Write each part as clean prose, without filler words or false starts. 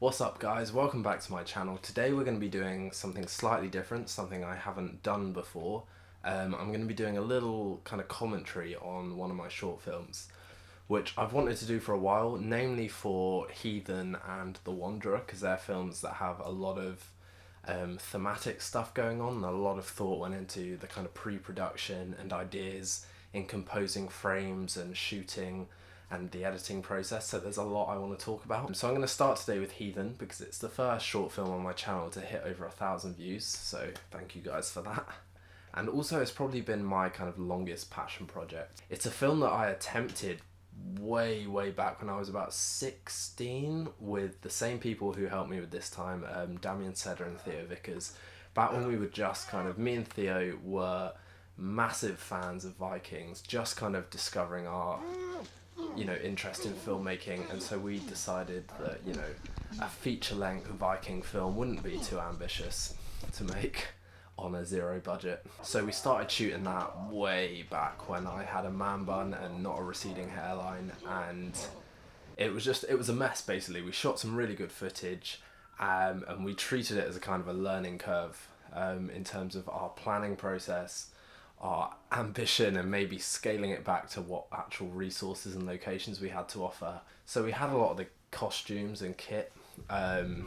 What's up guys, welcome back to my channel. Today we're going to be doing something slightly different, something I haven't done before. I'm going to be doing a little kind of commentary on one of my short films, which I've wanted to do for a while, namely for Heathen and The Wanderer, because they're films that have a lot of thematic stuff going on, and a lot of thought went into the kind of pre-production and ideas in composing frames and shooting and the editing process, so there's a lot I want to talk about. So I'm going to start today with Heathen because it's the first short film on my channel to hit over 1,000 views, so thank you guys for that. And also it's probably been my kind of longest passion project. It's a film that I attempted way back when I was about 16 with the same people who helped me with this time, Damien Sedder and Theo Vickers. Back when we were just kind of, me and Theo were massive fans of Vikings, just kind of discovering our interest in filmmaking, and so we decided that a feature-length Viking film wouldn't be too ambitious to make on a zero budget. So we started shooting that way back when I had a man bun and not a receding hairline, and it was a mess basically. We shot some really good footage, and we treated it as a kind of a learning curve in terms of our planning process, our ambition, and maybe scaling it back to what actual resources and locations we had to offer. So we had a lot of the costumes and kit, and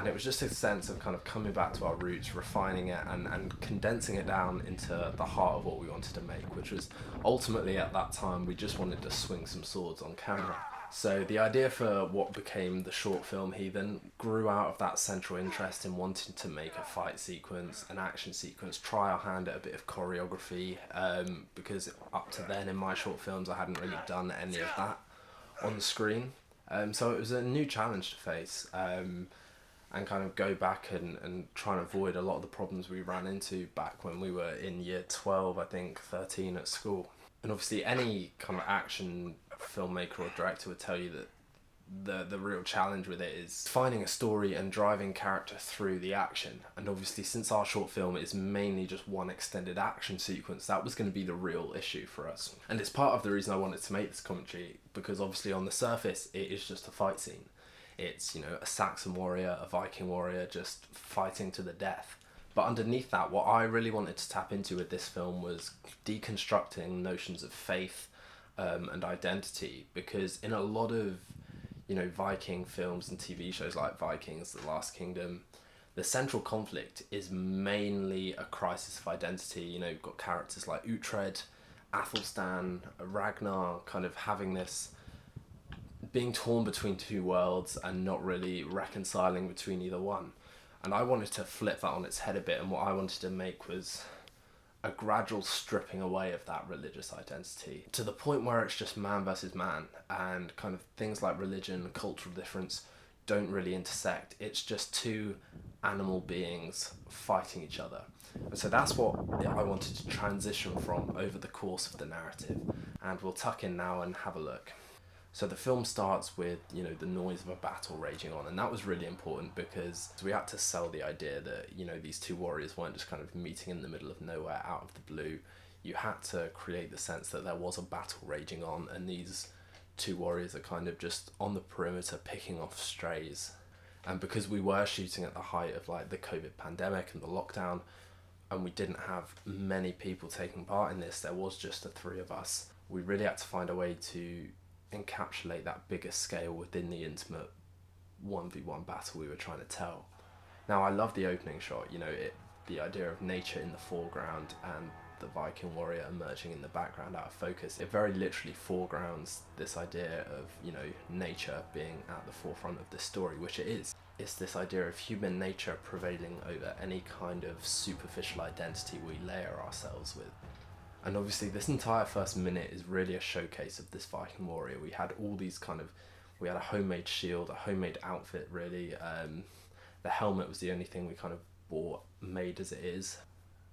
it was just a sense of kind of coming back to our roots, refining it and condensing it down into the heart of what we wanted to make, which was ultimately at that time we just wanted to swing some swords on camera. So the idea for what became the short film Heathen grew out of that central interest in wanting to make a fight sequence, an action sequence, try our hand at a bit of choreography, because up to then in my short films I hadn't really done any of that on the screen. So it was a new challenge to face, and kind of go back and try and avoid a lot of the problems we ran into back when we were in year 12, I think 13 at school. And obviously any kind of action filmmaker or director would tell you that the real challenge with it is finding a story and driving character through the action. And obviously since our short film is mainly just one extended action sequence, that was going to be the real issue for us. And it's part of the reason I wanted to make this commentary, because obviously on the surface it is just a fight scene. It's, a Saxon warrior, a Viking warrior just fighting to the death. But underneath that, what I really wanted to tap into with this film was deconstructing notions of faith and identity, because in a lot of Viking films and TV shows like Vikings, The Last Kingdom, the central conflict is mainly a crisis of identity. You've got characters like Uhtred, Athelstan, Ragnar, kind of having this, being torn between two worlds and not really reconciling between either one. And I wanted to flip that on its head a bit, and what I wanted to make was a gradual stripping away of that religious identity to the point where it's just man versus man, and kind of things like religion and cultural difference don't really intersect. It's just two animal beings fighting each other. And so that's what I wanted to transition from over the course of the narrative, and we'll tuck in now and have a look. So the film starts with, the noise of a battle raging on, and that was really important because we had to sell the idea that, these two warriors weren't just kind of meeting in the middle of nowhere out of the blue. You had to create the sense that there was a battle raging on, and these two warriors are kind of just on the perimeter picking off strays. And because we were shooting at the height of the COVID pandemic and the lockdown, and we didn't have many people taking part in this, there was just the three of us. We really had to find a way to encapsulate that bigger scale within the intimate 1v1 battle we were trying to tell. Now I love the opening shot, the idea of nature in the foreground and the Viking warrior emerging in the background out of focus. It very literally foregrounds this idea of, nature being at the forefront of the story, which it is. It's this idea of human nature prevailing over any kind of superficial identity we layer ourselves with. And obviously this entire first minute is really a showcase of this Viking warrior. We had all these we had a homemade shield, a homemade outfit really. The helmet was the only thing we kind of bought, made as it is.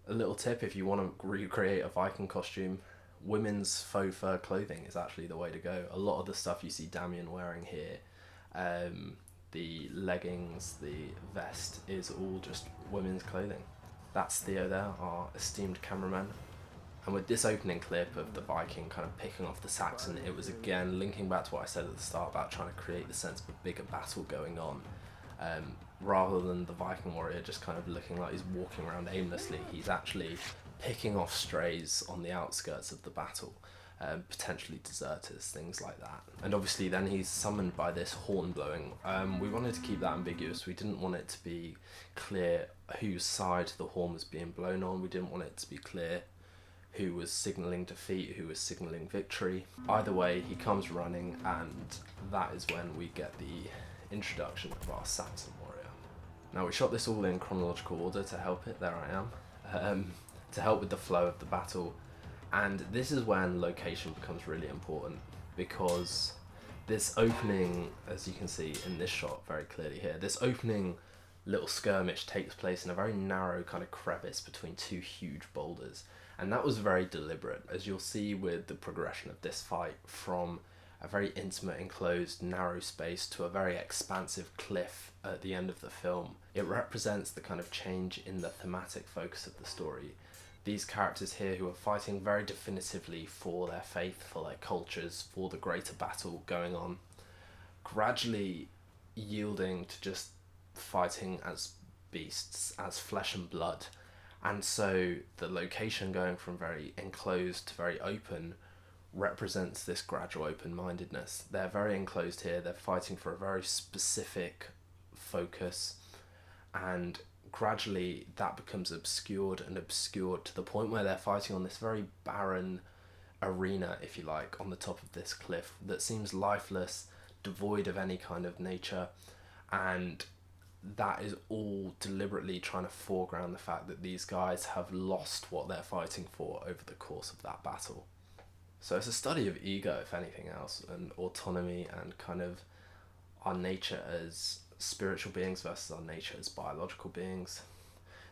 A little tip, if you want to recreate a Viking costume, women's faux fur clothing is actually the way to go. A lot of the stuff you see Damien wearing here, the leggings, the vest, is all just women's clothing. That's Theo there, our esteemed cameraman. And with this opening clip of the Viking kind of picking off the Saxon, it was again linking back to what I said at the start about trying to create the sense of a bigger battle going on. Rather than the Viking warrior just kind of looking like he's walking around aimlessly, he's actually picking off strays on the outskirts of the battle, potentially deserters, things like that. And obviously then he's summoned by this horn blowing. We wanted to keep that ambiguous. We didn't want it to be clear whose side the horn was being blown on. We didn't want it to be clear who was signalling defeat, who was signalling victory. Either way, he comes running, and that is when we get the introduction of our Saxon warrior. Now, we shot this all in chronological order to help it, there I am, to help with the flow of the battle. And this is when location becomes really important, because this opening, as you can see in this shot very clearly here, this opening little skirmish takes place in a very narrow kind of crevice between two huge boulders. And that was very deliberate, as you'll see with the progression of this fight from a very intimate, enclosed, narrow space to a very expansive cliff at the end of the film. It represents the kind of change in the thematic focus of the story. These characters here who are fighting very definitively for their faith, for their cultures, for the greater battle going on, gradually yielding to just fighting as beasts, as flesh and blood. And so the location going from very enclosed to very open represents this gradual open-mindedness. They're very enclosed here, they're fighting for a very specific focus, and gradually that becomes obscured to the point where they're fighting on this very barren arena, if you like, on the top of this cliff that seems lifeless, devoid of any kind of nature, and that is all deliberately trying to foreground the fact that these guys have lost what they're fighting for over the course of that battle. So it's a study of ego, if anything else, and autonomy, and kind of our nature as spiritual beings versus our nature as biological beings.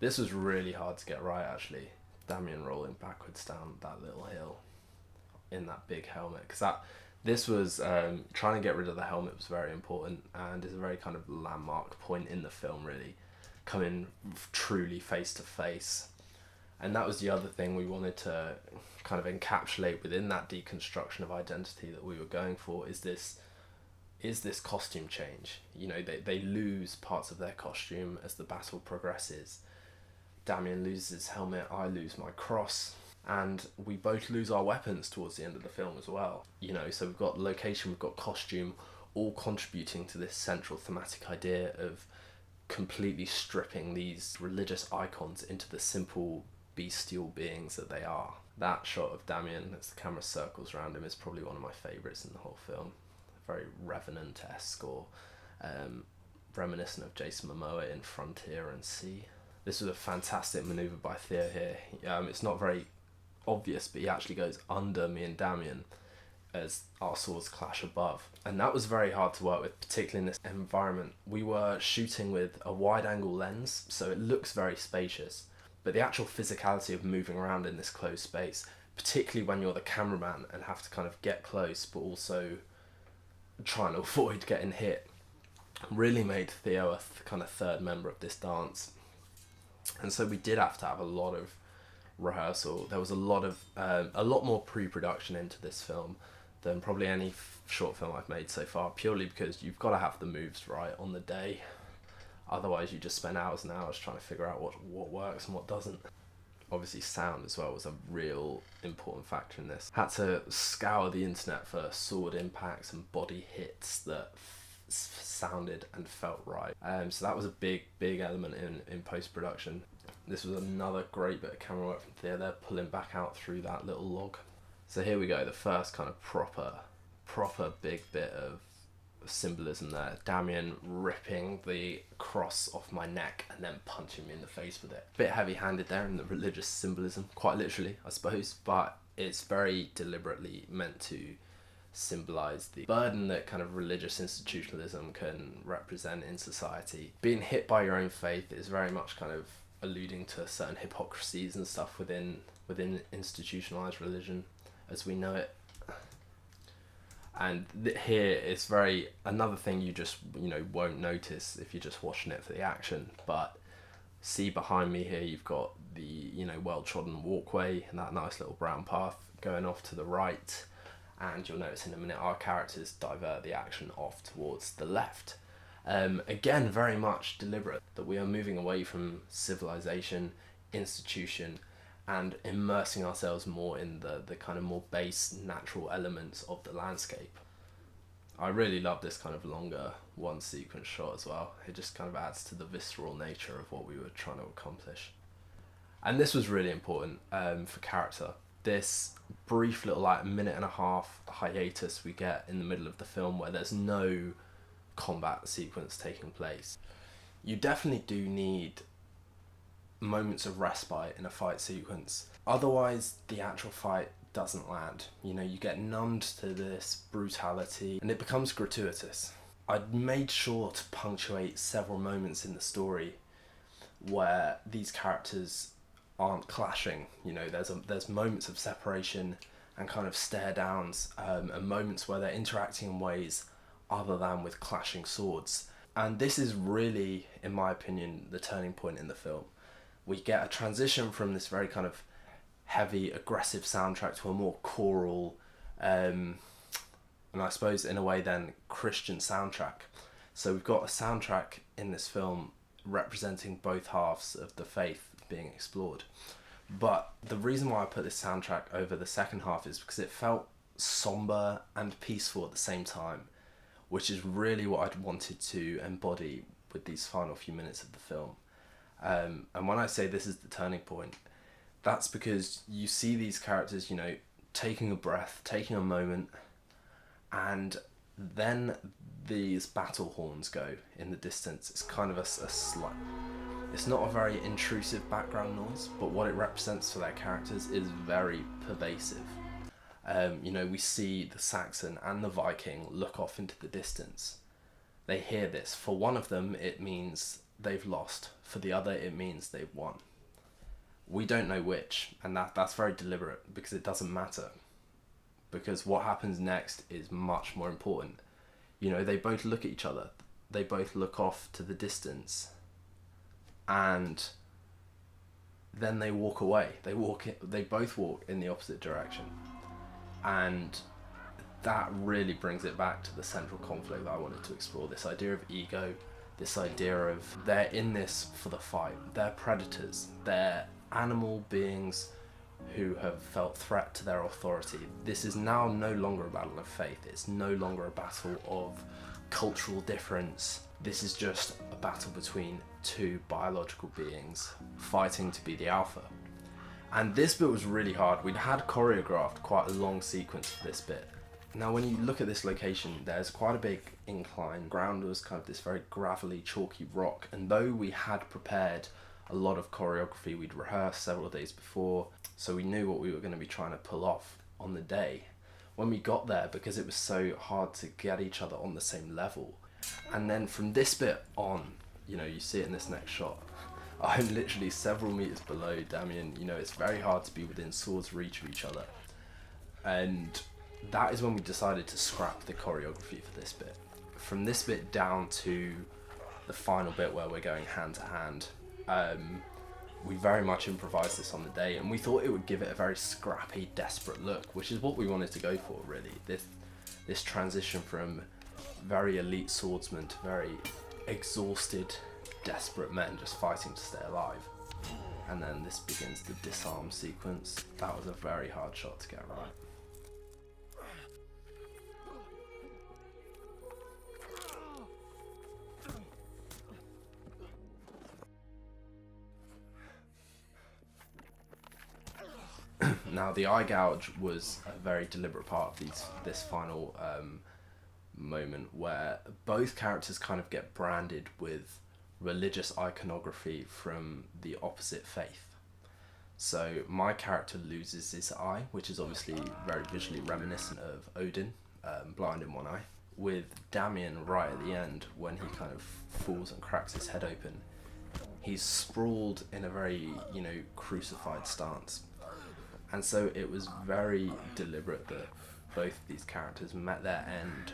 This was really hard to get right, actually. Damien rolling backwards down that little hill in that big helmet, because this was trying to get rid of the helmet was very important, and is a very kind of landmark point in the film, really, coming truly face to face. And that was the other thing we wanted to kind of encapsulate within that deconstruction of identity that we were going for, is this costume change. You know, they lose parts of their costume as the battle progresses. Damien loses his helmet, I lose my cross, and we both lose our weapons towards the end of the film as well. You know, so we've got location, we've got costume, all contributing to this central thematic idea of completely stripping these religious icons into the simple bestial beings that they are. That shot of Damien as the camera circles around him is probably one of my favourites in the whole film. Very Revenant-esque, or reminiscent of Jason Momoa in Frontier and Sea. This was a fantastic manoeuvre by Theo here. It's not very obvious, but he actually goes under me and Damien as our swords clash above. And that was very hard to work with, particularly in this environment. We were shooting with a wide angle lens, so it looks very spacious, but the actual physicality of moving around in this closed space, particularly when you're the cameraman and have to kind of get close but also trying to avoid getting hit, really made Theo a kind of third member of this dance. And so we did have to have a lot of rehearsal. There was a lot more pre-production into this film than probably any short film I've made so far, purely because you've got to have the moves right on the day. Otherwise you just spend hours and hours trying to figure out what works and what doesn't. Obviously sound as well was a real important factor in this. Had to scour the internet for sword impacts and body hits that sounded and felt right. So that was a big element in post-production. This was another great bit of camera work from Theo there, pulling back out through that little log. So here we go, the first kind of proper big bit of symbolism there. Damien ripping the cross off my neck and then punching me in the face with it. Bit heavy-handed there in the religious symbolism, quite literally, I suppose, but it's very deliberately meant to symbolize the burden that kind of religious institutionalism can represent in society. Being hit by your own faith is very much kind of alluding to certain hypocrisies and stuff within institutionalized religion as we know it. And here it's another thing you just won't notice if you're just watching it for the action, but see behind me here, you've got the, well-trodden walkway and that nice little brown path going off to the right. And you'll notice in a minute our characters divert the action off towards the left. Again, very much deliberate, that we are moving away from civilization, institution, and immersing ourselves more in the kind of more base natural elements of the landscape. I really love this kind of longer one sequence shot as well. It just kind of adds to the visceral nature of what we were trying to accomplish. And this was really important for character. This brief little minute and a half hiatus we get in the middle of the film where there's no combat sequence taking place. You definitely do need moments of respite in a fight sequence. Otherwise, the actual fight doesn't land. You get numbed to this brutality and it becomes gratuitous. I'd made sure to punctuate several moments in the story where these characters aren't clashing. There's moments of separation and kind of stare downs, and moments where they're interacting in ways other than with clashing swords. And this is really, in my opinion, the turning point in the film. We get a transition from this very kind of heavy, aggressive soundtrack to a more choral, and I suppose in a way then Christian soundtrack. So we've got a soundtrack in this film representing both halves of the faith being explored. But the reason why I put this soundtrack over the second half is because it felt somber and peaceful at the same time, which is really what I'd wanted to embody with these final few minutes of the film. And when I say this is the turning point, that's because you see these characters, taking a breath, taking a moment, and then these battle horns go in the distance. It's kind of a slight... It's not a very intrusive background noise, but what it represents for their characters is very pervasive. We see the Saxon and the Viking look off into the distance. They hear this. For one of them, it means they've lost. For the other, it means they've won. We don't know which, and that's very deliberate because it doesn't matter. Because what happens next is much more important. They both look at each other. They both look off to the distance. And then they walk away. They both walk in the opposite direction. And that really brings it back to the central conflict that I wanted to explore. This idea of ego, this idea of they're in this for the fight. They're predators. They're animal beings who have felt threat to their authority. This is now no longer a battle of faith. It's no longer a battle of cultural difference. This is just a battle between two biological beings fighting to be the alpha. And this bit was really hard. We'd had choreographed quite a long sequence for this bit. Now when you look at this location, there's quite a big incline. The ground was kind of this very gravelly, chalky rock, and though we had prepared a lot of choreography, we'd rehearsed several days before, so we knew what we were going to be trying to pull off on the day. When we got there, because it was so hard to get each other on the same level, and then from this bit on, you see it in this next shot, I'm literally several meters below Damien. It's very hard to be within sword's reach of each other, and that is when we decided to scrap the choreography for this bit. From this bit down to the final bit where we're going hand to hand, we very much improvised this on the day, and we thought it would give it a very scrappy, desperate look, which is what we wanted to go for, really. This transition from very elite swordsmen to very exhausted, desperate men just fighting to stay alive. And then this begins the disarm sequence. That was a very hard shot to get right. Now the eye gouge was a very deliberate part of this final moment where both characters kind of get branded with religious iconography from the opposite faith. So my character loses his eye, which is obviously very visually reminiscent of Odin, blind in one eye, with Damien right at the end when he kind of falls and cracks his head open. He's sprawled in a very, crucified stance. And so it was very deliberate that both these characters met their end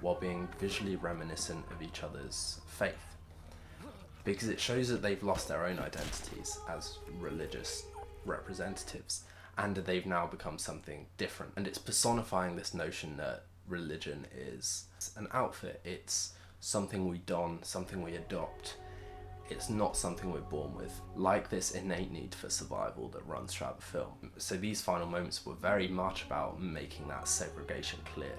while being visually reminiscent of each other's faith. because it shows that they've lost their own identities as religious representatives, and they've now become something different. And it's personifying this notion that religion is an outfit. It's something we don, something we adopt. It's not something we're born with, like this innate need for survival that runs throughout the film. So these final moments were very much about making that segregation clear.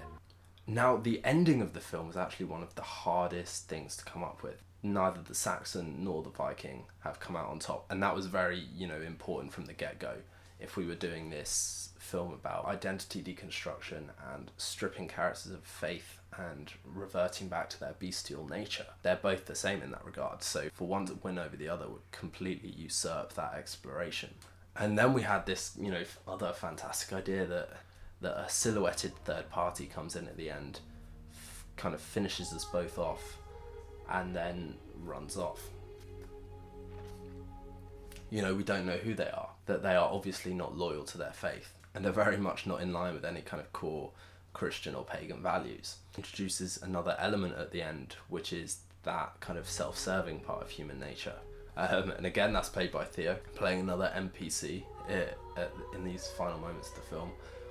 Now, the ending of the film is actually one of the hardest things to come up with. Neither the Saxon nor the Viking have come out on top, and that was very, important from the get-go. If we were doing this film about identity deconstruction and stripping characters of faith and reverting back to their bestial nature, they're both the same in that regard. So for one to win over the other would completely usurp that exploration. And then we had this, other fantastic idea that a silhouetted third party comes in at the end, kind of finishes us both off, and then runs off. We don't know who they are, that they are obviously not loyal to their faith, and they're very much not in line with any kind of core Christian or pagan values. Introduces another element at the end, which is that kind of self-serving part of human nature. And again, that's played by Theo, playing another NPC in these final moments of the film.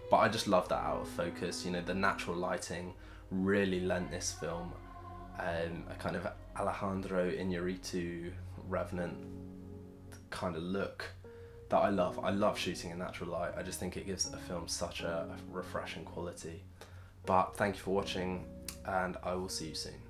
But I just love that out of focus. The natural lighting really lent this film a kind of Alejandro Iñárritu Revenant kind of look that I love. I love shooting in natural light. I just think it gives a film such a refreshing quality. But thank you for watching, and I will see you soon.